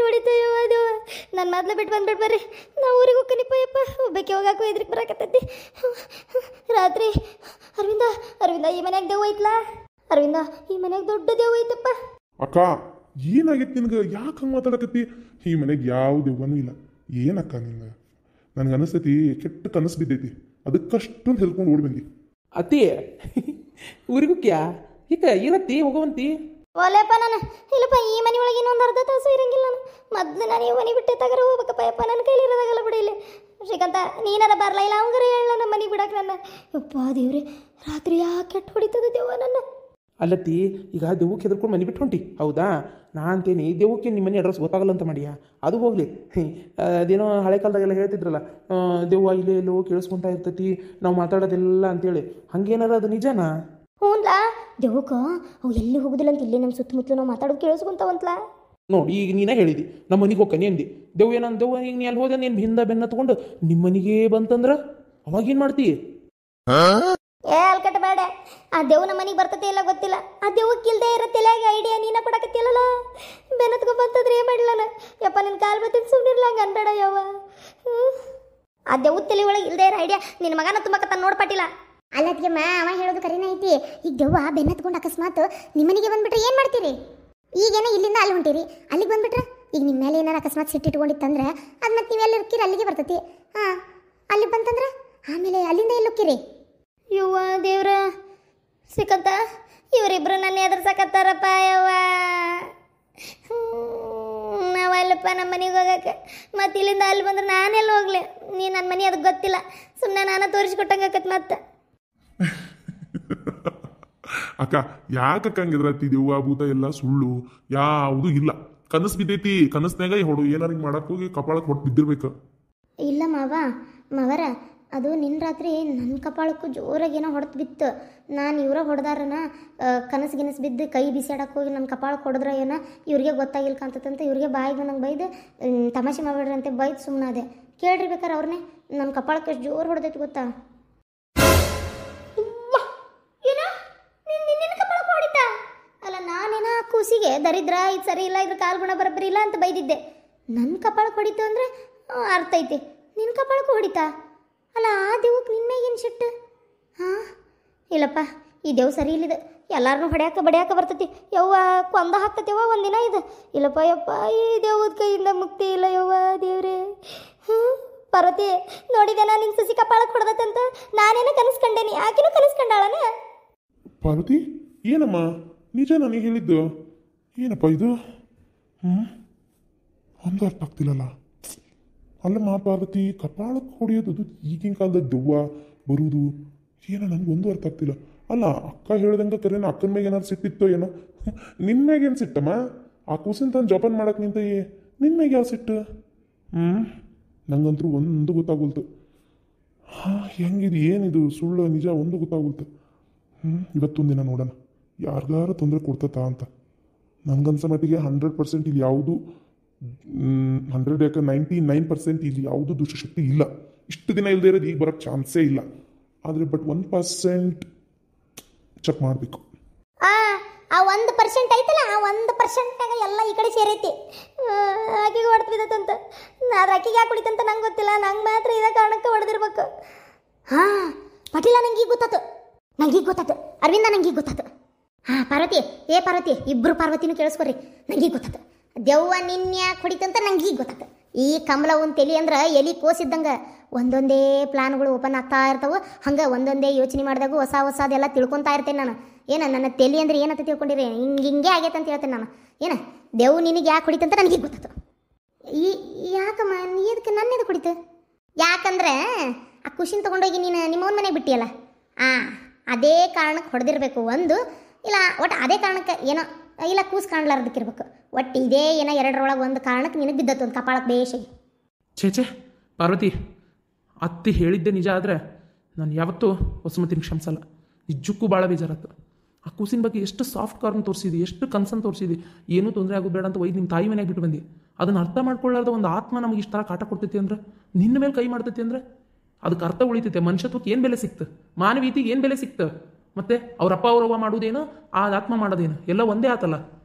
ಹೊಡಿತು ಯವ್ವ ಅದು. ನನ್ನ ಮೊದಲು ಬಿಟ್ಟು ಬಂದ್ಬಿಟ್ಟು ಬರ್ರಿ, ನಾವು ಊರಿಗೆ ಹೋಗ್ಕನಿಪ್ಪ ಯಪ್ಪ. ಒಬ್ಬಕ್ಕೆ ಹೋಗಾಕು ಇದ್ರಿಗೆ ಬರಾಕತ್ತೈತಿ ರಾತ್ರಿ. ಅರವಿಂದ ಈ ಮನ್ಯಾಗ ದೇವ್ ಐತ್ಲಾ? ಅರವಿಂದ ಈ ಮನ್ಯಾಗ ದೊಡ್ಡ ದೇವ್ ಐತಪ್ಪ. ಅಕ್ಕ ಏನಾಗೈತಿ ನಿನಗೆ? ಯಾಕೆ ಹಂಗೆ ಮಾತಾಡಕತ್ತಿ? ಈ ಮನೆಗೆ ಯಾವ ದೆವ್ವನೂ ಇಲ್ಲ. ಏನಕ್ಕ ನಿಂಗೆ? ನನಗೆ ಅನಿಸ್ತೈತಿ ಕೆಟ್ಟ ಕನಸು ಬಿದ್ದೈತಿ, ಅದಕ್ಕಷ್ಟೊಂದು ಹೆಲ್ಕೊಂಡು ಓಡಿ ಬಂದಿ. ಅತ್ತಿ ಊರಿಗುಕ್ಯಾ ಈಗ ಏನತ್ತಿ ಹೋಗವಂತಿ? ಒಲೆಪ್ಪ ನಾನು ಇಲ್ಲಪ್ಪ, ಈ ಮನೆ ಒಳಗೆ ಇನ್ನೊಂದು ಅರ್ಧ ತಾಸು ಇರಂಗಿಲ್ಲ. ನಾನು ಮೊದ್ಲು ನಾನು ಈ ಮನೆ ಬಿಟ್ಟೆ ತಗರ ಹೋಗ್ಬೇಕಪ್ಪ ಯಪ್ಪ. ನನ್ನ ಕೈಲಿ ಇರೋದಾಗಲ್ಲ ಬಿಡಿ. ಇಲ್ಲಿ ಶ್ರೀಕಾಂತ ನೀನಾರ ಬರಲ್ಲ, ಇಲ್ಲ ಅವಂಗಾರ ಹೇಳ ನಮ್ಮ ಮನೆಗೆ ಬಿಡಕ್ಕೆ ನನ್ನ. ಯಪ್ಪ ದೇವ್ರೆ, ರಾತ್ರಿ ಯಾಕೆ ಕೆಟ್ಟು ಹೊಡಿತದ ದೇವ ನನ್ನ. ಅಲ್ಲತ್ತಿ ಈಗ ದೆವ್ವಕ್ಕೆ ಹೆದರ್ಕೊಂಡು ಮನೆ ಬಿಟ್ಟು ಹೊಂಟಿ ಹೌದಾ? ನಾ ಅಂತೇನಿ ದೆವ್ವಕ್ಕೆ ನಿಮ್ಮ ಮನೆ ಅಡ್ರೆಸ್ ಗೊತ್ತಾಗಲ್ಲ ಅಂತ ಮಾಡಿಯಾ? ಅದು ಹೋಗಲಿ, ಅದೇನೋ ಹಳೆ ಕಾಲದಾಗೆಲ್ಲ ಹೇಳ್ತಿದ್ರಲ್ಲ, ದೆವ್ವ ಇಲ್ಲೇ ಎಲ್ಲೋ ಕೇಳಿಸ್ಕೊಂತ ಇರ್ತೈತಿ ನಾವು ಮಾತಾಡೋದಿಲ್ಲ ಅಂತೇಳಿ, ಹಂಗೇನಾರ ಅದು ನಿಜನಾ? ಹ್ಞೂನ್ಲ, ದೆವ್ವಕ್ಕ ಅವು ಎಲ್ಲಿ ಹೋಗುದಿಲ್ಲ ಅಂತ ಇಲ್ಲೇ ನಮ್ಮ ಸುತ್ತಮುತ್ತಲು ನಾವು ಮಾತಾಡೋದು ಕೇಳಿಸ್ಕೊಂತಾವಂತಲ. ನೋಡಿ ಈಗ ನೀನೇ ಹೇಳಿದಿ ನಮ್ಮ ಮನೆಗೆ ಹೋಗ್ಕನಿ ಅಂದಿ. ದೆವ್ವ ಏನಂದು ದೆವ್ವ ಈಗ ನೀ ಅಲ್ಲಿ ಹೋದ ನೀನು ಹಿಂದ ಬೆನ್ನ ತಗೊಂಡು ನಿಮ್ಮ ಮನೆಗೆ ಬಂತಂದ್ರೆ ಅವಾಗೇನು ಮಾಡ್ತಿ? ಏ ಅಲ್ಕಟ್ಟ ಬೇಡ, ಆ ದೇವ್ ನಮ್ಮ ಮನೆಗೆ ಬರ್ತತೆ ಇಲ್ಲ ಗೊತ್ತಿಲ್ಲ. ಆ ದೇವಕ್ಕೆ ಇಲ್ದೇ ಇರೋ ತಲೆಯಾಗ ಐಡಿಯಾ ನೀನ ಕೊಡಕತ್ತಿಲ್ಲಲ್ಲ. ಬೆನ್ನತ್ಕೊಂಡ್ ಬಂತಂದ್ರೆ ಏನು ಮಾಡಲನ ಯಪ್ಪ. ನಿನ್ನ ಕಾಲು ಬರ್ತೀನಿ ಸುಮ್ಮನಿರ್ಲ, ಹಂಗೆ ಅನ್ಬೇಡ ಯವ್ವ. ಆ ದೇವ್ ತಲೆ ಒಳಗೆ ಇಲ್ದೇ ಇರೋ ಐಡಿಯಾ ನಿನ್ನ ಮಗನ ತುಂಬಕತ್ತ ನೋಡ್ಪಟ್ಟಿಲ್ಲ. ಅಲ್ಲತ್ಗೆಮ್ಮ ಅವ ಹೇಳೋದು ಕರಿನ ಐತಿ. ಈಗ ದೆವ್ವ ಬೆನ್ನತ್ಕೊಂಡು ಅಕಸ್ಮಾತ್ ನಿಮ್ಮನಿಗೆ ಬಂದ್ಬಿಟ್ರೆ ಏನು ಮಾಡ್ತೀರಿ? ಈಗೇನೋ ಇಲ್ಲಿಂದ ಅಲ್ಲಿ ಹೊಂಟಿರಿ, ಅಲ್ಲಿಗೆ ಬಂದ್ಬಿಟ್ರೆ ಈಗ ನಿಮ್ಮ ಮೇಲೆ ಏನಾರು ಅಕಸ್ಮಾತ್ ಸಿಟ್ಟಿಟ್ಕೊಂಡಿತ್ತಂದ್ರೆ ಅದು ಮತ್ತೆ ನೀವೆಲ್ಲ ಇರ್ತೀರಿ, ಅಲ್ಲಿಗೆ ಬರ್ತೈತಿ. ಹಾಂ, ಅಲ್ಲಿ ಬಂತಂದ್ರೆ ಆಮೇಲೆ ಅಲ್ಲಿಂದ ಎಲ್ಲಿ ಹೋಕ್ಕಿರಿ? ಯವ್ವ ದೇವ್ರ, ಸಿಕ್ಕಂತ ಇವರಿಬ್ರು ನನ್ನ ಎದುರ್ಸಕತ್ತಾರಪ್ಪ ಯವ್ವ. ನಾವಲ್ಲಪ್ಪ ನಮ್ಮ ಮನೆಗೆ ಹೋಗಕ್ಕೆ. ಮತ್ತು ಇಲ್ಲಿಂದ ಅಲ್ಲಿ ಬಂದ್ರೆ ನಾನೆಲ್ಲ ಹೋಗ್ಲಿ? ನೀ ನನ್ನ ಮನೆ ಅದಕ್ಕೆ ಗೊತ್ತಿಲ್ಲ, ಸುಮ್ಮನೆ ನಾನು ತೋರಿಸ್ಕೊಟ್ಟಂಗೆ ಆಕತ್ ಮತ್ತೆ. ಅಕ್ಕ ಯಾಕಕ್ಕ ಹಂಗಿದ್ರತಿ? ದೆವ್ವ ಭೂತ ಎಲ್ಲ ಸುಳ್ಳು, ಯಾವುದು ಇಲ್ಲ. ಕನಸು ಬಿದ್ದೈತಿ, ಕನಸ್ನಾಗ ಹೊಡು ಏನಾರು ಹಿಂಗೆ ಮಾಡಕ್ಕೆ ಹೋಗಿ ಕಪಾಳಕ್ಕೆ ಹೊಟ್ಟು ಬಿದ್ದಿರ್ಬೇಕು. ಇಲ್ಲ ಮಾವರ, ಅದು ನಿನ್ನ ರಾತ್ರಿ ನನ್ನ ಕಪಾಳಕ್ಕೂ ಜೋರಾಗಿ ಏನೋ ಹೊಡೆದು ಬಿತ್ತು. ನಾನು ಇವರ ಹೊಡೆದಾರನ ಕನಸು ಬಿದ್ದು ಕೈ ಬಿಸಾಡಕ್ಕೆ ಹೋಗಿ ನನ್ನ ಕಪಾಳಕ್ಕೆ ಹೊಡೆದ್ರೆ ಏನೋ ಇವ್ರಿಗೆ ಗೊತ್ತಾಗಿಲ್ಲ ಕಾಂತಂತ ಇವ್ರಿಗೆ ಬಾಯಿಗೆ ನಂಗೆ ಬೈದು ತಮಾಷೆ ಮಾಡಬೇಡ್ರಿ ಅಂತ ಬೈದು ಸುಮ್ಮನೆ ಅದೇ. ಕೇಳ್ರಿ ಬೇಕಾರೆ ಅವ್ರನ್ನೇ, ನನ್ನ ಕಪಾಳಕ್ಕೆ ಎಷ್ಟು ಜೋರು ಹೊಡೆದೈತೆ ಗೊತ್ತಾ? ಅಲ್ಲ ನಾನೇನ ಕೂಸಿಗೆ ದರಿದ್ರ ಇದು ಸರಿ ಇಲ್ಲ, ಇದ್ರ ಕಾಲು ಗುಣ ಬರಬರಿ ಇಲ್ಲ ಅಂತ ಬೈದಿದ್ದೆ. ನನ್ನ ಕಪಾಳಕ್ಕೆ ಹೊಡಿತು ಅಂದರೆ ಅರ್ಥ ಐತಿ, ನಿನ್ನ ಕಪಾಳಕ್ಕೂ ಹೊಡಿತಾ? ಅಲ್ಲ ಆ ದೇವಕ್ಕೆ ನಿನ್ಮೇಗೇನು ಸಿಟ್ಟು? ಹಾಂ ಇಲ್ಲಪ್ಪ, ಈ ದೇವ್ ಸರಿ ಇಲ್ಲಿದೆ. ಎಲ್ಲಾರನ್ನೂ ಬಡಿಯಾಕ ಬರ್ತೈತಿ ಯವ್ವ, ಕೊಂದ ಹಾಕ್ತೈತಿವ ಒಂದಿನ ಇದು. ಇಲ್ಲಪ್ಪ ಯಪ್ಪ, ಈ ದೇವದ ಕೈಯಿಂದ ಮುಕ್ತಿ ಇಲ್ಲ ಯವ್ವ ದೇವ್ರೆ. ಪಾರ್ವತಿ ನೋಡಿದೇನ ನಿನ್ನ ಸಸಿ ಕಪಾಳಕ್ಕೆ ಹೊಡೆದತ್ತಂತ? ನಾನೇನ ಕನಸ್ಕಂಡೇನಿ, ಆಕಿನೂ ಕನಸ್ಕಂಡಾಳನ? ಪಾರ್ವತಿ ಏನಮ್ಮ ನಿಜ ನನಗೆ ಹೇಳಿದ್ದು? ಏನಪ್ಪ ಇದು? ಒಂದು ಅರ್ಥ ಆಗ್ತಿಲ್ಲಲ್ಲ. ಅಲ್ಲಮ್ಮ ಪಾರ್ವತಿ, ಕಪಾಳಕ್ಕೆ ಹೊಡೆಯೋದು ಈಗಿನ ಕಾಲದ ದೆವ್ವ ಬರುವುದು ಏನೋ ನನಗೊಂದು ಅರ್ಥ ಆಗ್ತಿಲ್ಲ. ಅಲ್ಲ ಅಕ್ಕ ಹೇಳ್ದಂಗೆ ಕರೇನೋ ಅಕ್ಕನ ಮ್ಯಾಗ ಏನಾರು ಸಿಟ್ಟಿತ್ತೋ ಏನೋ? ನಿನ್ನ ಮ್ಯಾಗೇನು ಸಿಟ್ಟಮ್ಮ? ಆ ಕೂಸಿನ ತಾನು ಜೋಪಾನ ಮಾಡಕ್ಕೆ ನಿಂತ ನಿನ್ನ ಮ್ಯಾಗ ಯಾವ ಸಿಟ್ಟು? ನಂಗಂತೂ ಒಂದು ಗೊತ್ತಾಗೋಲ್ತು. ಹೆಂಗಿದು, ಏನಿದು ಸುಳ್ಳು ನಿಜ ಒಂದು ಗೊತ್ತಾಗೋಲ್ತು. ಇವತ್ತೊಂದು ದಿನ ನೋಡೋಣ ಯಾರಿಗಾರು ತೊಂದರೆ ಕೊಡ್ತತಾ ಅಂತ. ನನಗನ್ಸೋ ಮಟ್ಟಿಗೆ 100% ಇಲ್ಲಿ ಯಾವುದು 100 ಯಾಕೆ 99% ಇಲ್ಲಿ ಯಾವುದು ದುಷ್ಟಶಕ್ತಿ ಇಲ್ಲ. ಇಷ್ಟು ದಿನ ಇಲ್ಲದೆ ಇರೋದು ಈಗ ಬರೋಕ್ಕೆ ಚಾನ್ಸೇ ಇಲ್ಲ. ಆದರೆ ಬಟ್ 1% ಚೆಕ್ ಮಾಡಬೇಕು. ಆ 1% ಐತಲ್ಲ, ಆ 1%ನಾಗ ಎಲ್ಲ ಈ ಕಡೆ ಸೇರೈತಿ. ಆಕೆಗೆ ಹೊಡೆದು ಬಿದ್ದತ್ತಂತ. ಅದು ಆಕೆಗೆ ಯಾಕೆ ಹೊಡಿತಂತ ನಂಗೆ ಗೊತ್ತಿಲ್ಲ, ನಂಗೆ ಮಾತ್ರ ಇದೇ ಕಾರಣಕ್ಕೆ ಹೊಡೆದಿರ್ಬೇಕು. ಹಾಂ ಪಟೀಲ, ನಂಗೆ ಈಗ ಗೊತ್ತಾತು. ಅರವಿಂದ ನಂಗೆ ಈಗ ಗೊತ್ತಾತು. ಪಾರ್ವತಿ, ಪಾರ್ವತಿ, ಇಬ್ಬರು ಪಾರ್ವತಿನೂ ಕೇಳಿಸ್ಕೊರಿ, ನಂಗೆ ಗೊತ್ತಾತು. ದೆವ್ವ ನಿನ್ಯಾಕೆ ಹೊಡಿತಂತ ನಂಗೆ ಈಗ ಗೊತ್ತಾತು. ಈ ಕಮಲ ಒಂದು ತಲೆ ಅಂದ್ರೆ ಎಲಿ ಕೋಸಿದ್ದಂಗೆ ಒಂದೊಂದೇ ಪ್ಲಾನ್ಗಳು ಓಪನ್ ಆಗ್ತಾ ಇರ್ತಾವೆ. ಹಂಗೆ ಒಂದೊಂದೇ ಯೋಚನೆ ಮಾಡಿದಾಗ ಹೊಸದೆಲ್ಲ ತಿಳ್ಕೊತಾ ಇರ್ತೇನೆ ನಾನು. ನನ್ನ ತಲೆ ಅಂದ್ರೆ ಏನಂತ ತಿಳ್ಕೊಂಡಿರಿ? ಹಿಂಗೆ ಆಗೈತೆ ಅಂತ ಹೇಳ್ತೇನೆ ನಾನು. ದೆವ್ವ ನಿನಗೆ ಯಾಕೆ ಹೊಡಿತಂತ ನನಗೆ ಗೊತ್ತಾತು. ಯಾಕಮ್ಮ ನೀ ಅದಕ್ಕೆ ನನ್ನ ಎದಕ್ಕೆ ಹೊಡಿತು? ಯಾಕಂದ್ರೆ ಆ ಖುಷಿನ ತೊಗೊಂಡೋಗಿ ನೀನು ನಿಮ್ಮವನ ಮನೆಗೆ ಬಿಟ್ಟಿಯಲ್ಲ, ಅದೇ ಕಾರಣಕ್ಕೆ ಹೊಡೆದಿರ್ಬೇಕು. ಒಂದು ಇಲ್ಲ ಒಟ್ಟು ಅದೇ ಕಾರಣಕ್ಕೆ ಏನೋ ಇಲ್ಲ ಕೂಸು ಕಾಣ್ಲಾರ್ದಕ್ಕಿರ್ಬೇಕು. ಒಟ್ಟು ಇದೇ ಏನೋ ಎರಡರೊಳಗೆ ಒಂದು ಕಾರಣಕ್ಕೆ ನಿನಗೆ ಬಿದ್ದತ್ತು ಒಂದು ಕಪಾಳಕ್ಕೆ ಬೇಷಿಗೆ. ಛೇ ಪಾರ್ವತಿ, ಅತ್ತಿ ಹೇಳಿದ್ದೆ ನಿಜ ಆದರೆ ನಾನು ಯಾವತ್ತೂ ವಸುಮತಿನ ಕ್ಷಮಿಸಲ್ಲ. ನಿಜಕ್ಕೂ ಭಾಳ ಬೇಜಾರತ್ತು. ಆ ಕೂಸಿನ ಬಗ್ಗೆ ಎಷ್ಟು ಸಾಫ್ಟ್ ಕಾರ್ನ್ ತೋರಿಸಿದಿ, ಎಷ್ಟು ಕನ್ಸನ್ ತೋರಿಸಿದಿ, ಏನೂ ತೊಂದರೆ ಆಗೋದು ಬೇಡ ಅಂತ ಒಯ್ದು ನಿಮ್ಮ ತಾಯಿ ಮನೆಗೆ ಬಿಟ್ಟು ಬಂದು. ಅದನ್ನು ಅರ್ಥ ಮಾಡ್ಕೊಳ್ಳಾರ್ದ ಒಂದು ಆತ್ಮ ನಮಗೆ ಇಷ್ಟು ಥರ ಕಾಟ ಕೊಡ್ತೈತಿ ಅಂದ್ರೆ, ನಿನ್ನ ಮೇಲೆ ಕೈ ಮಾಡ್ತೈತಿ ಅಂದ್ರೆ ಅದಕ್ಕೆ ಅರ್ಥ ಉಳಿತೈತೆ. ಮನುಷ್ಯತ್ವಕ್ಕೆ ಏನು ಬೆಲೆ ಸಿಕ್ತು? ಮಾನವೀಯತೆಗೆ ಏನು ಬೆಲೆ ಸಿಕ್ತು? ಮತ್ತು ಅವರಪ್ಪ ಅವರವ್ವ ಮಾಡೋದೇನು, ಆ ಆತ್ಮ ಮಾಡೋದೇನು ಎಲ್ಲ ಒಂದೇ ಆತಲ್ಲ.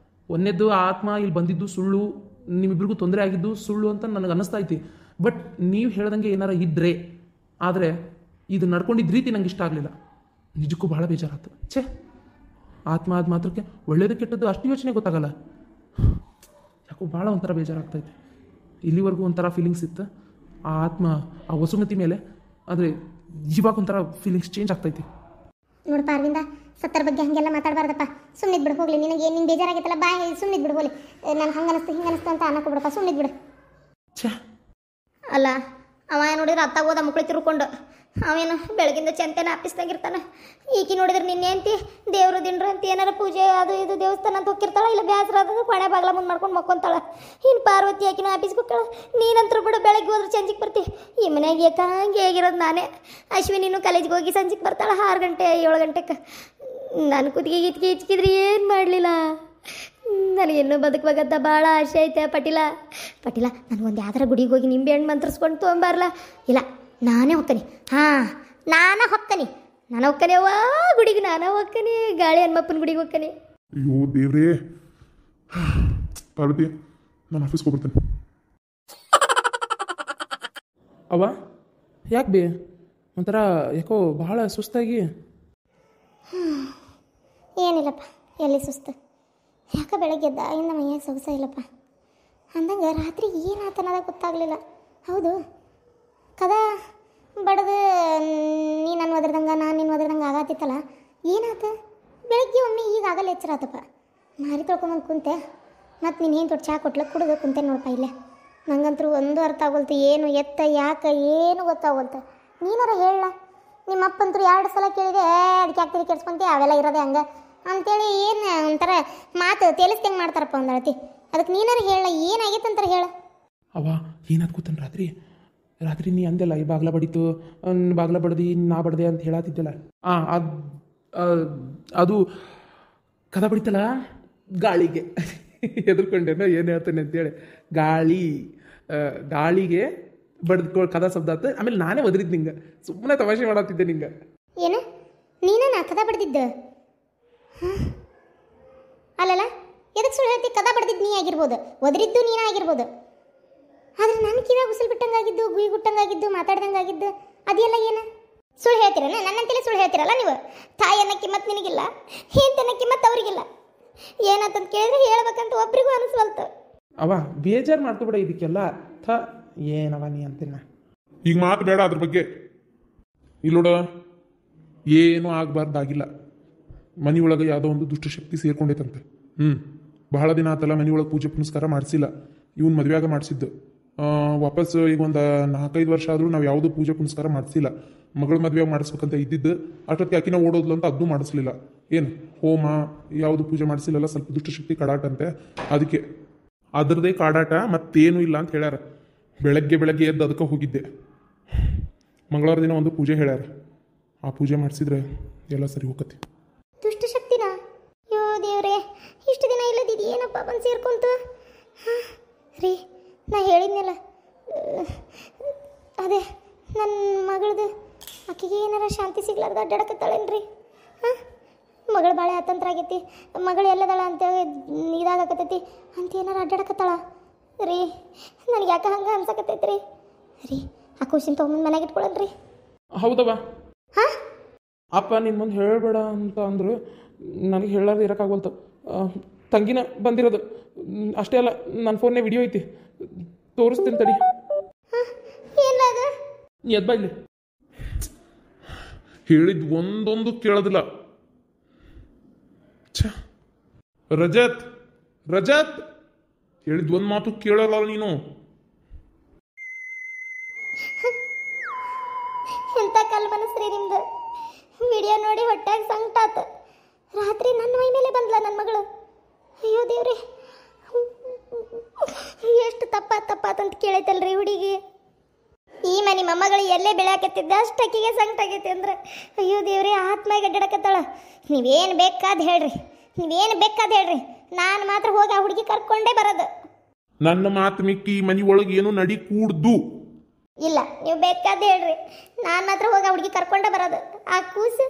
ಒಂದೇದ್ದು ಆ ಆತ್ಮ ಇಲ್ಲಿ ಬಂದಿದ್ದು ಸುಳ್ಳು, ನಿಮ್ಮಿಬ್ರಿಗೂ ತೊಂದರೆ ಆಗಿದ್ದು ಸುಳ್ಳು ಅಂತ ನನಗೆ ಅನ್ನಿಸ್ತಾ ಐತಿ. ಬಟ್ ನೀವು ಹೇಳ್ದಂಗೆ ಏನಾರ ಇದ್ದರೆ, ಆದರೆ ಇದು ನಡ್ಕೊಂಡಿದ್ದ ರೀತಿ ನಂಗೆ ಇಷ್ಟ ಆಗಲಿಲ್ಲ. ನಿಜಕ್ಕೂ ಭಾಳ ಬೇಜಾರಾಯ್ತು. ಛೇ, ಆತ್ಮ ಆದ ಮಾತ್ರಕ್ಕೆ ಒಳ್ಳೇದು ಕೆಟ್ಟದ್ದು ಅಷ್ಟು ಯೋಚನೆ ಗೊತ್ತಾಗಲ್ಲ. ಯಾಕೋ ಭಾಳ ಒಂಥರ ಬೇಜಾರಾಗ್ತೈತೆ. ಇಲ್ಲಿವರೆಗೂ ಒಂಥರ ಫೀಲಿಂಗ್ಸ್ ಇತ್ತು ಆ ಆತ್ಮ ಆ ವಸುಮತಿ ಮೇಲೆ, ಆದರೆ ಇವಾಗ ಒಂಥರ ಫೀಲಿಂಗ್ಸ್ ಚೇಂಜ್ ಆಗ್ತೈತಿ. ನೋಡಪ್ಪ ಅರವಿಂದ, ಸತ್ತರ ಬಗ್ಗೆ ಹಾಗೆಲ್ಲ ಮಾತಾಡಬಾರ್ದಪ್ಪ. ಸುಮ್ಮನಿದ್ ಬಿಡು ಹೋಗ್ಲಿ. ನಿನಗೆ ನಿನ್ನ ಬೇಜಾರಾಗೈತಲ್ಲ, ಬಾಯ್ ಸುಮ್ಮನಿದ್ ಬಿಡು ಹೋಗ್ಲಿ. ನನಗೆ ಹಂಗನಿಸ್ತು ಹಿಂಗನಿಸ್ತು ಅಂತ ಅನ್ನಕ್ಕೆ ಬಿಡಪ್ಪ, ಸುಮ್ಮನಿದ್ ಬಿಡು. ಛೇ, ಅಲ್ಲ ಅವ ನೋಡಿದ್ರೆ ಅತ್ತಾಗ ಹೋದ ಮಕ್ಳು ತಿರ್ಕೊಂಡು ಅವೇನು ಬೆಳಗಿಂದ ಚಂತೆನ ಆಫೀಸ್ದಾಗಿರ್ತಾನೆ. ಈಕಿ ನೋಡಿದ್ರೆ ನಿನ್ನೆ ಅಂತಿ ದೇವ್ರು ದಿನ್ರು ಅಂತ ಏನಾರ ಪೂಜೆ ಅದು ಇದು ದೇವಸ್ಥಾನ ಅಂತ ಹೋಗಿರ್ತಾಳ, ಇಲ್ಲ ಬೇಸರ ಆದಾಗ ಕೊನೆ ಬಾಗ್ಲ ಮುಂದೆ ಮಾಡ್ಕೊಂಡು ಮಕ್ಕೊಂತಾಳ. ಇನ್ನು ಪಾರ್ವತಿ ಆಕಿನೂ ಆಫೀಸ್ಗೆ ಹೋಗ್ತಾಳ. ನೀನಂತರೂ ಬಿಡು ಬೆಳಗ್ಗೆ ಹೋದ್ರೆ ಸಂಜೆಗೆ ಬರ್ತಿ. ಈ ಮನೆಯಾಗ ಏಕಾಂಗಿ ಆಗಿರೋದು ನಾನೇ. ಅಶ್ವಿನಿನೂ ಕಾಲೇಜ್ಗೆ ಹೋಗಿ ಸಂಜೆಗೆ ಬರ್ತಾಳೆ 6 ಗಂಟೆ 7 ಗಂಟೆಗೆ. ನಾನು ಕುತ್ತಿಗೆ ಗಿತ್ಗೆ ಇಚ್ಕಿದ್ರೆ ಏನು ಮಾಡಲಿಲ್ಲ. ನನಗಿನ್ನೂ ಬದುಕಬೇಕಂತ ಭಾಳ ಆಸೆ ಐತೆ. ಪಟೀಲ ನನಗೊಂದು ಯಾವ್ದಾರ ಗುಡಿಗೆ ಹೋಗಿ ನಿಂಬೆ ಹಣ್ಣು ಮಂತ್ರಿಸ್ಕೊಂಡು ತೊಗೊಂಬಾರಲ್ಲ. ಇಲ್ಲ, ನಾನೇ ಹೊಕ್ಕನಿ. ನಾನೇ ಹೊಕ್ಕನಿ ಅವ್ವ ಗುಡಿಗೆ. ನಾನೇ ಹೊಕ್ಕನಿ, ಗಾಳಿ ಹನುಮಪ್ಪನ ಗುಡಿಗೆ ಹೊಕ್ಕನಿ. ಅಯ್ಯೋ ದೇವ್ರೇ. ಪಾರ್ವತಿ, ನಾನು ಆಫೀಸ್ಗೆ ಹೋಗ್ಬರ್ತೇನೆ. ಅವ್ವ ಯಾಕೆ ಬೇ ಒಂಥರ ಯಾಕೋ ಭಾಳ ಸುಸ್ತಾಗಿ? ಏನಿಲ್ಲಪ್ಪ, ಎಲ್ಲಿ ಸುಸ್ತು. ಯಾಕೆ ಬೆಳಗ್ಗೆ ಎದ್ದಾಗಿಂದ ಮೈಯಾಗ ಸೊಗಸ ಇಲ್ಲಪ್ಪ. ಅಂದಂಗೆ ರಾತ್ರಿ ಏನಾತ ಅನ್ನೋದಾಗ ಗೊತ್ತಾಗಲಿಲ್ಲ. ಹೌದು, ಕದ ಬಡ್ದು ನೀ ನನ್ನ ಒದ್ರದಂಗೆ ನಾನು ನಿನ್ನ ಒದ್ರದಂಗೆ ಆಗತ್ತಿತ್ತಲ್ಲ, ಏನಾತ? ಬೆಳಗ್ಗೆ ಒಮ್ಮೆ ಈಗ ಆಗಲ್ಲ ಎಚ್ಚರ ಆತಪ್ಪ. ಮಾರಿ ತೊಳ್ಕೊಂಬಂದು ಕುಂತೆ, ಮತ್ತು ನೀನು ಏನು ತೊಟ್ಟು ಚಹಾ ಕೊಟ್ಲಕ್ಕೆ ಕುಡಿದು ಕುಂತೆ ನೋಡಪ್ಪ ಇಲ್ಲೇ. ನಂಗಂತರೂ ಒಂದು ಅರ್ಥ ಆಗೋಲ್ತು, ಏನು ಎತ್ತ ಯಾಕೆ ಏನು ಗೊತ್ತಾಗೋಲ್ತು. ನೀನಾರ ಹೇಳ. ನಿಮ್ಮಪ್ಪಂತರೂ 2 ಸಲ ಕೇಳಿದೆ, ಅದಕ್ಕೆ ಆಗ್ತಿದೆ ಕೆಡ್ಸ್ಕೊಂತೀಯ, ಅವೆಲ್ಲ ಇರೋದೆ ಹಂಗೆ ಅಂತೇಳಿ ಏನು ಒಂಥರ ಮಾತು ತೇಲಿಸ್ದಂಗೆ ಮಾಡ್ತಾರಪ್ಪ ಒಂದು ಅಳತಿ. ಅದಕ್ಕೆ ನೀನಾರ ಹೇಳ, ಏನಾಗೈತೆ ಅಂತಾರೆ ಹೇಳ. ಅವ್ವ ಏನಾದ್ ಕೂತನ್ ರಾತ್ರಿ ನೀ ಅಂದೆಲ್ಲ ಈ ಬಾಗ್ಲ ಬಡಿತು, ಬಾಗ್ಲ ಬಡ್ದು ನಾ ಬಡ್ದೆ ಅಂತ ಹೇಳತ್ತಿದ್ದಲ್ಲ. ಅದು ಕದ ಬಡಿತಲ್ಲ ಗಾಳಿಗೆ ಹೆದರ್ಕೊಂಡೇನೋ ಏನು ಹೇಳ್ತೇನೆ ಅಂತೇಳಿ. ಗಾಳಿಗೆ ಬಡ್ದು ಕದ ಶಬ್ದ ಆತ. ಆಮೇಲೆ ನಾನೇ ಒದರಿದ್ದು ನಿಂಗೆ, ಸುಮ್ಮನೆ ತಮಾಷೆ ಮಾಡತ್ತಿದ್ದೆ ನಿಂಗೆ. ಏನು ನೀನ ಕದ ಬಡ್ದಿದ್ದು? ಅಲ್ಲಲ್ಲ, ಎದಕ್ಕೆ ಸುಳ್ಳು ಹೇಳ್ತಿ? ಕದ ಬಡ್ದಿದ್ದು ನೀ ಆಗಿರ್ಬೋದು, ಒದರಿದ್ದು ನೀನ ಆಗಿರ್ಬೋದು. ಆದ್ರೆ ನನ್ನ ಕಿವ್ಯಾಗ ಉಸಿಲ್ ಬಿಟ್ಟಂಗಾಗಿದ್ದು, ಗುಯಿ ಗುಟ್ಟಂಗಾಗಿದ್ದು, ಮಾತಾಡ್ದಂಗಾಗಿದ್ದು ಅದೆಲ್ಲ ಏನು? ಸುಳ್ಳು ಹೇಳ್ತೀರಲ್ಲ, ನನ್ನಂತಲೇ ಸುಳ್ಳು ಹೇಳ್ತೀರಲ್ಲ ನೀವು. ತಾಯಿ ಅನ್ನೋ ಕಿಮ್ಮತ್ ನಿನಗಿಲ್ಲ, ಹೇಂತನ್ನ ಕಿಮ್ಮತ್ ಅವ್ರಿಗಿಲ್ಲ. ಏನಂತಂದು ಕೇಳಿದ್ರೆ ಹೇಳ್ಬೇಕಂತ ಒಬ್ರಿಗೂ ಅನಿಸ್ವಲ್ತು. ಅವ ಬೇಜಾರು ಮಾಡ್ಕೊಬೇಡ, ಇದಕ್ಕೆಲ್ಲ ಅರ್ಥ ಏನವ ನೀ ಅಂತಿನ. ಈಗ ಮಾತು ಬೇಡ ಅದ್ರ ಬಗ್ಗೆ. ಇಲ್ಲೋಡ, ಏನೂ ಆಗಬಾರ್ದಾಗಿಲ್ಲ. ಮನೆಯೊಳಗೆ ಯಾವುದೋ ಒಂದು ದುಷ್ಟಶಕ್ತಿ ಸೇರ್ಕೊಂಡೈತಂತೆ. ಬಹಳ ದಿನ ಆತಲ್ಲ ಮನೆಯೊಳಗೆ ಪೂಜೆ ಪುನಸ್ಕಾರ ಮಾಡಿಸಿಲ್ಲ. ಇವನ್ ಮದುವೆಯಾಗ ಮಾಡಿಸಿದ್ದು. ವಾಪಸ್ ಈಗ ಒಂದು 4-5 ವರ್ಷ ಆದರೂ ನಾವು ಯಾವುದೂ ಪೂಜೆ ಪುನಸ್ಕಾರ ಮಾಡಿಸಿಲ್ಲ. ಮಗಳ ಮದುವೆ ಮಾಡಿಸ್ಬೇಕಂತ ಇದ್ದಿದ್ದು, ಅಷ್ಟೊತ್ತಿಗೆ ಆಕಿನ ಓಡೋದ್ಲು ಅಂತ ಅದನ್ನೂ ಮಾಡಿಸ್ಲಿಲ್ಲ. ಏನು ಹೋಮ ಯಾವುದು ಪೂಜೆ ಮಾಡಿಸಿಲ್ಲಲ್ಲ, ಸ್ವಲ್ಪ ದುಷ್ಟಶಕ್ತಿ ಕಡಾಟ ಅಂತೆ. ಅದಕ್ಕೆ ಅದರದೇ ಕಾಡಾಟ, ಮತ್ತೇನೂ ಇಲ್ಲ ಅಂತ ಹೇಳ್ಯಾರ. ಬೆಳಗ್ಗೆ ಎದ್ದು ಅದಕ್ಕೆ ಹೋಗಿದ್ದೆ. ಮಂಗಳವಾರ ದಿನ ಒಂದು ಪೂಜೆ ಹೇಳ್ಯಾರ. ಆ ಪೂಜೆ ಮಾಡಿಸಿದ್ರೆ ಎಲ್ಲ ಸರಿ ಹೋಗತ್ತೆ. ದುಷ್ಟಶಕ್ತಿನ? ಯೋ ದೇವ್ರೆ, ಇಷ್ಟು ದಿನ ಇಲ್ಲದಿದ್ದು ಏನಪ್ಪ ಬಂದು ಸೇರ್ಕೊಂತು? ರೀ, ನಾ ಹೇಳಿದ್ನಲ್ಲ, ಅದೇ ನನ್ನ ಮಗಳದು ಆಕೆಗೆ ಏನಾರ ಶಾಂತಿ ಸಿಗ್ಲಾರ್ದ ಅಡ್ಡಾಡಕತ್ತಾಳೇನ್ರಿ? ಮಗಳು ಭಾಳ ಅತಂತ್ರ ಆಗೈತಿ, ಮಗಳು ಎಲ್ಲದಳ ಅಂತ ಇದಾಗಕತ್ತೈತಿ ಅಂತ ಏನಾರ ಅಡ್ಡಾಡಕತ್ತಾಳ ರೀ. ನನಗೆ ಯಾಕೆ ಹಂಗೆ ಅನ್ಸಕತ್ತೈತ್ರಿ ರೀ. ಆ ಖುಷಿನ ತೊಗೊಂಬಂದು ಮನೆಗೆ ಇಟ್ಕೊಳನ್ರಿ. ಹೌದವ, ಅಪ್ಪ ನಿನ್ನ ಮುಂದೆ ಹೇಳಬೇಡ ಅಂತ ಅಂದರು. ನನಗೆ ಹೇಳಾರ್ದು ಇರೋಕ್ಕಾಗಲ್ತು. ತಂಗಿನ ಬಂದಿರೋದು ಅಷ್ಟೇ ಅಲ್ಲ, ನನ್ನ ಫೋನ್ನೇ ವಿಡಿಯೋ ಐತಿ, ತೋರಿಸ್ತೀನಿ ತಡಿ. ನೀ ಎದ್ ಬಾ ಇಲ್ಲಿ. ಹೇಳಿದ್ ಒಂದೊಂದು ಕೇಳೋದಿಲ್ಲ. ರಜತ್ ಹೇಳಿದ್ ಒಂದು ಮಾತು ಕೇಳಲ್ಲ ನೀನು. ಎಂತ ಕಲ್ ಮನಸ್ರಿ ನಿಮ್ದು. ವಿಡಿಯೋ ನೋಡಿ ಹೊಟ್ಟಾಗ ಸಂಕಟಾತ. ರಾತ್ರಿ ನನ್ನ ಮೈ ಮೇಲೆ ಬಂದ್ಲ ನನ್ನ ಮಗಳು. ಅಯ್ಯೋ ದೇವ್ರಿ, ಎಷ್ಟು ತಪ್ಪಾತಂತ ಕೇಳೈತಲ್ರಿ ಹುಡುಗಿ. ಈ ಮನೆ ಮೊಮ್ಮಗಳು ಎಲ್ಲೇ ಬೆಳೆಯಾಕತ್ತಿದ್ದ ಅಷ್ಟಕ್ಕಿಗೆ ಸಂಕಟ ಆಗೈತಿ ಅಂದ್ರೆ, ಅಯ್ಯೋ ದೇವ್ರಿ, ಆತ್ಮಾಗ ಅಡ್ಡಾಡಕತ್ತಾಳ. ನೀವೇನು ಬೇಕಾದ ಹೇಳ್ರಿ, ನಾನು ಮಾತ್ರ ಹೋಗಿ ಆ ಹುಡುಗಿ ಕರ್ಕೊಂಡೇ ಬರೋದು. ನನ್ನ ಮಾತು ಮಿಕ್ಕಿ ಮನಿ ಒಳಗೆ ಏನು ನಡಿ ಕೂಡ್ದು ಇಲ್ಲ, ನೀವು ಬೇಕಾದ ಹೇಳ್ರಿ, ನಾನು ಮಾತ್ರ ಹೋಗಿ ಆ ಹುಡುಗಿ ಕರ್ಕೊಂಡೇ ಬರೋದು. ಆ ಕೂಸು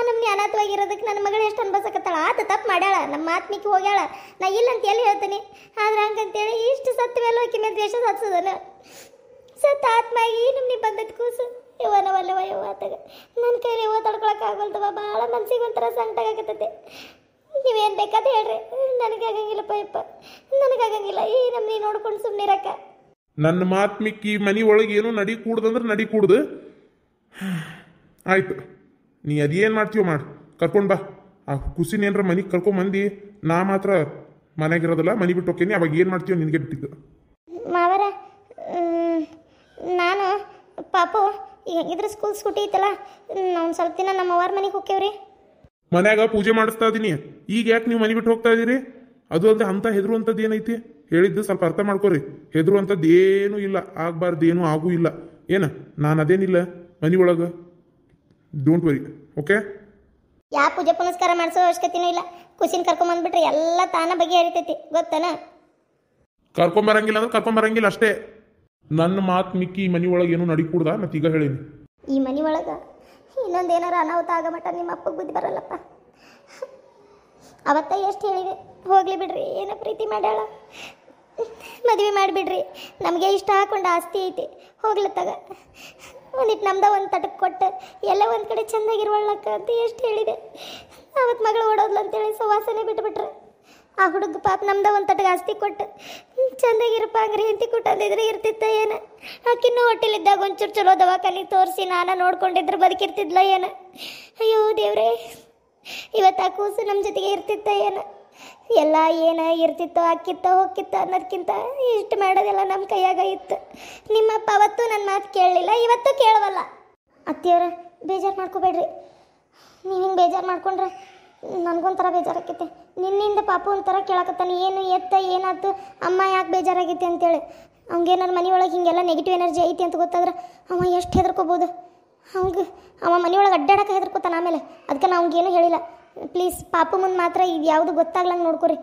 ನಮ್ಗೆ ಅನಾಥವಾಗಿರೋದಕ್ಕೆ ನನ್ನ ಮಗಳು ಎಷ್ಟು ಅನ್ಭವಿಸಕತ್ತಾಳ ಆತ ತಪ್ಪು ಮಾಡ್ಯಾಳ ನಮ್ಮ ಆತ್ಮಿಕ್ಕೆ ಹೋಗ್ಯಾಳ ನಾ ಇಲ್ಲ ಅಂತ ಎಲ್ಲಿ ಹೇಳ್ತೀನಿ ಆದ್ರೆ ಹಂಗಂತೇಳಿ ಇಷ್ಟು ಸತ್ತ ಮೇಲೆ ಆಕಿ ಮೇಲೆ ದ್ವೇಷ ಸಾಧಿಸೋದನ ಸತ್ತ ಆತ್ಮಾಗಿ ನಮ್ಗೆ ಬಂದದ್ದು ಕೂಸು ಇವನವಲ್ಲವ ಯವ್ವ ಆತಾಗ ನನ್ನ ಕೈಲಿ ಯವ್ವ ತಡ್ಕೊಳಕ್ಕಾಗಲ್ತವ ಭಾಳ ಮನ್ಸಿಗೆ ಒಂಥರ ಸಂಕಟ ಆಗತ್ತೈತೆ ನೀವೇನು ಬೇಕಾದ ಹೇಳ್ರಿ ನನಗಾಗಂಗಿಲ್ಲಪ್ಪ ಯಪ್ಪ ನನಗಾಗಂಗಿಲ್ಲ ಈ ನಮ್ನಿ ನೋಡ್ಕೊಂಡು ಸುಮ್ಮನಿರಕ್ಕ ನನ್ನ ಮಾತು ಮಿಕ್ಕಿ ಮನೆ ಒಳಗೆ ಏನೋ ನಡಿ ಕೂಡ್ದಂದ್ರೆ ನಡಿ ಕೂಡ್ದು ಆಯ್ತು ನೀ ಅದೇನು ಮಾಡ್ತೀವೋ ಮಾಡು ಕರ್ಕೊಂಡು ಬಾ ಆ ಕುಸಿನ ಏನಾರ ಮನೆಗೆ ಕರ್ಕೊಂಬಂದು ನಾ ಮಾತ್ರ ಮನೆಗಿರೋದಿಲ್ಲ ಮನೆ ಬಿಟ್ಟು ಹೋಗ್ತೀನಿ ಅವಾಗ ಏನು ಮಾಡ್ತೀವೋ ನಿನಗೆ ಬಿಟ್ಟಿದ್ದು ಮಾವರ ನಾನು ಪಾಪು ಈಗ ಹೆಂಗಿದ್ರೆ ಸ್ಕೂಲ್ ಸ್ಕೂಟಿ ಐತಲ್ಲ ನಾವು ಸ್ವಲ್ಪ ದಿನ ನಮ್ಮ ಅವ್ರ ಮನೆಗೆ ಹೋಗ್ತೇವ್ರಿ ಮನ್ಯಾಗ ಪೂಜೆ ಮಾಡಿಸ್ತಾ ಇದೀನಿ ಈಗ ಯಾಕೆ ನೀವು ಮನೆ ಬಿಟ್ಟು ಹೋಗ್ತಾ ಇದ್ದೀರಿ ಅದು ಅಲ್ಲದೆ ಅಂಥ ಹೆದರುವಂಥದ್ದು ಏನೈತಿ ಹೇಳಿದ್ದು ಸ್ವಲ್ಪ ಅರ್ಥ ಮಾಡ್ಕೊರಿ ಹೆದರುವಂಥದ್ದು ಏನೂ ಇಲ್ಲ ಆಗಬಾರ್ದು ಏನೂ ಆಗೂ ಇಲ್ಲ ಏನು ನಾನು ಅದೇನಿಲ್ಲ ಮನೆ ಒಳಗೆ ಡೋಂಟ್ ವರಿ ಓಕೆ ಯಾವ ಪೂಜೆ ಪುನಸ್ಕಾರ ಮಾಡಿಸೋ ಅವಶ್ಯಕತೆನೂ ಇಲ್ಲ ಖುಷಿನ ಕರ್ಕೊಂಬಂದ್ಬಿಟ್ರೆ ಎಲ್ಲ ತಾನ ಬಗೆಹರಿತೈತಿ ಗೊತ್ತನ ಕರ್ಕೊಂಬರಂಗಿಲ್ಲ ಅಂದ್ರೆ ಕರ್ಕೊಂಬರಂಗಿಲ್ಲ ಅಷ್ಟೇ ನನ್ನ ಮಾತು ಮಿಕ್ಕಿ ಈ ಮನೆ ಒಳಗೆ ಏನೂ ನಡಿ ಕೂಡ್ದ ಮತ್ತೆ ಈಗ ಹೇಳೀನಿ ಈ ಮನೆ ಒಳಗೆ ಇನ್ನೊಂದೇನಾರ ಅನಾಹುತ ಆಗ ಮಟ್ಟ ನಿಮ್ಮ ಅಪ್ಪಗೆ ಬುದ್ಧಿ ಬರಲ್ಲಪ್ಪ ಅವತ್ತ ಎಷ್ಟು ಹೇಳಿದೆ ಹೋಗ್ಲಿ ಬಿಡ್ರಿ ಏನೋ ಪ್ರೀತಿ ಮಾಡ್ಯಾಳ ಮದುವೆ ಮಾಡಿಬಿಡ್ರಿ ನಮಗೆ ಇಷ್ಟ ಹಾಕೊಂಡು ಆಸ್ತಿ ಐತಿ ಹೋಗ್ಲತ್ತಾಗ ಒಂದಿಟ್ಟು ನಮ್ದ ಒಂದು ತಟಕ್ಕೆ ಕೊಟ್ಟು ಎಲ್ಲ ಒಂದು ಕಡೆ ಚೆಂದಾಗಿರುವಳ್ಳಕ್ಕ ಅಂತ ಎಷ್ಟು ಹೇಳಿದೆ ಅವತ್ತು ಮಗಳು ಓಡೋದ್ಲು ಅಂತೇಳಿ ಸುವಾಸನೆ ಬಿಟ್ಬಿಟ್ರೆ ಆ ಹುಡುಗ ಪಾಪ ನಮ್ದ ಒಂದು ತಟಗೆ ಆಸ್ತಿ ಕೊಟ್ಟು ಚೆಂದಾಗಿರಪ್ಪ ಹಂಗ್ರಿ ಹೆಂಡತಿ ಕೊಟ್ಟಂದಿದ್ರೆ ಇರ್ತಿತ್ತ ಏನು ಆಕಿನ್ನೂ ಹೋಟೆಲಿದ್ದಾಗ ಒಂಚೂರು ಚಲೋ ದವಾಖಾನಿಗೆ ತೋರಿಸಿ ನಾನು ನೋಡ್ಕೊಂಡಿದ್ರೆ ಬದುಕಿರ್ತಿದ್ಲ ಏನು ಅಯ್ಯೋ ದೇವ್ರೇ ಇವತ್ತು ಆ ಕೂಸು ನಮ್ಮ ಜೊತೆಗೆ ಇರ್ತಿತ್ತ ಏನು ಎಲ್ಲ ಏನು ಇರ್ತಿತ್ತೋ ಹಾಕಿತ್ತೋ ಹೋಗಿತ್ತೋ ಅನ್ನೋದಕ್ಕಿಂತ ಇಷ್ಟು ಮಾಡೋದೆಲ್ಲ ನಮ್ಮ ಕೈಯಾಗ ಇತ್ತು ನಿಮ್ಮಪ್ಪ ಅವತ್ತು ನನ್ನ ಮಾತು ಕೇಳಲಿಲ್ಲ ಇವತ್ತು ಕೇಳವಲ್ಲ ಅತ್ತಿಯವ್ರ ಬೇಜಾರು ಮಾಡ್ಕೋಬೇಡ್ರಿ ನೀವು ಹಿಂಗೆ ಬೇಜಾರು ಮಾಡ್ಕೊಂಡ್ರೆ ನನಗೊಂಥರ ಬೇಜಾರಾಕೈತೆ ನಿನ್ನಿಂದ ಪಾಪು ಒಂಥರ ಕೇಳಕತ್ತಾನೆ ಏನು ಎತ್ತ ಏನಾಯ್ತು ಅಮ್ಮ ಯಾಕೆ ಬೇಜಾರಾಗೈತಿ ಅಂತೇಳಿ ಅವ್ಗೆ ನನ್ನ ಮನೆಯೊಳಗೆ ಹಿಂಗೆಲ್ಲ ನೆಗೆಟಿವ್ ಎನರ್ಜಿ ಐತಿ ಅಂತ ಗೊತ್ತಾದ್ರೆ ಅವ ಎಷ್ಟು ಹೆದರ್ಕೋಬೋದು ಅವ ಮನೆಯೊಳಗೆ ಅಡ್ಡಾಡಕ್ಕೆ ಹೆದರ್ಕೋತಾನೆ ಆಮೇಲೆ ಅದಕ್ಕೆ ನಾವು ಅವ್ಗೇನು ಹೇಳಿಲ್ಲ ಪ್ಲೀಸ್ ಪಾಪು ಮುಂದೆ ಮಾತ್ರ ಇದು ಯಾವುದು ಗೊತ್ತಾಗ್ಲಂಗೆ ನೋಡ್ಕೊರಿ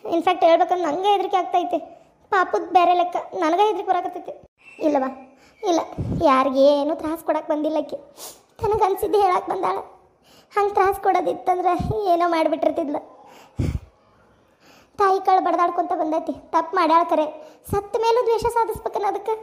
ಇನ್ಫ್ಯಾಕ್ಟ್ ಹೇಳ್ಬೇಕಂದ್ರೆ ನನಗೆ ಹೆದರಿಕೆ ಆಗ್ತೈತೆ ಪಾಪುದು ಬೇರೆ ಲೆಕ್ಕ ನನಗೆ ಹೆದರಿಕೆ ಬರಾಕತ್ತೈತಿ ಇಲ್ಲವಾ ಇಲ್ಲ ಯಾರಿಗೇನು ತ್ರಾಸು ಕೊಡಕ್ಕೆ ಬಂದಿಲ್ಲ ಆಕೆ ನನಗೆ ಅನ್ಸಿದ್ದು ಹೇಳಕ್ಕೆ ಬಂದಾಳ ಹಂಗೆ ತ್ರಾಸು ಕೊಡೋದಿತ್ತಂದ್ರೆ ಏನೋ ಮಾಡಿಬಿಟ್ಟಿರ್ತಿದ್ಲು ತಾಯಿ ಕಳು ಬಡ್ದಾಡ್ಕೊತ ಬಂದೈತಿ ತಪ್ಪು ಮಾಡ್ಯಾಳ ಕರೆ ಸತ್ತ ಮೇಲೂ ದ್ವೇಷ ಸಾಧಿಸ್ಬೇಕನ್ನ ಅದಕ್ಕೆ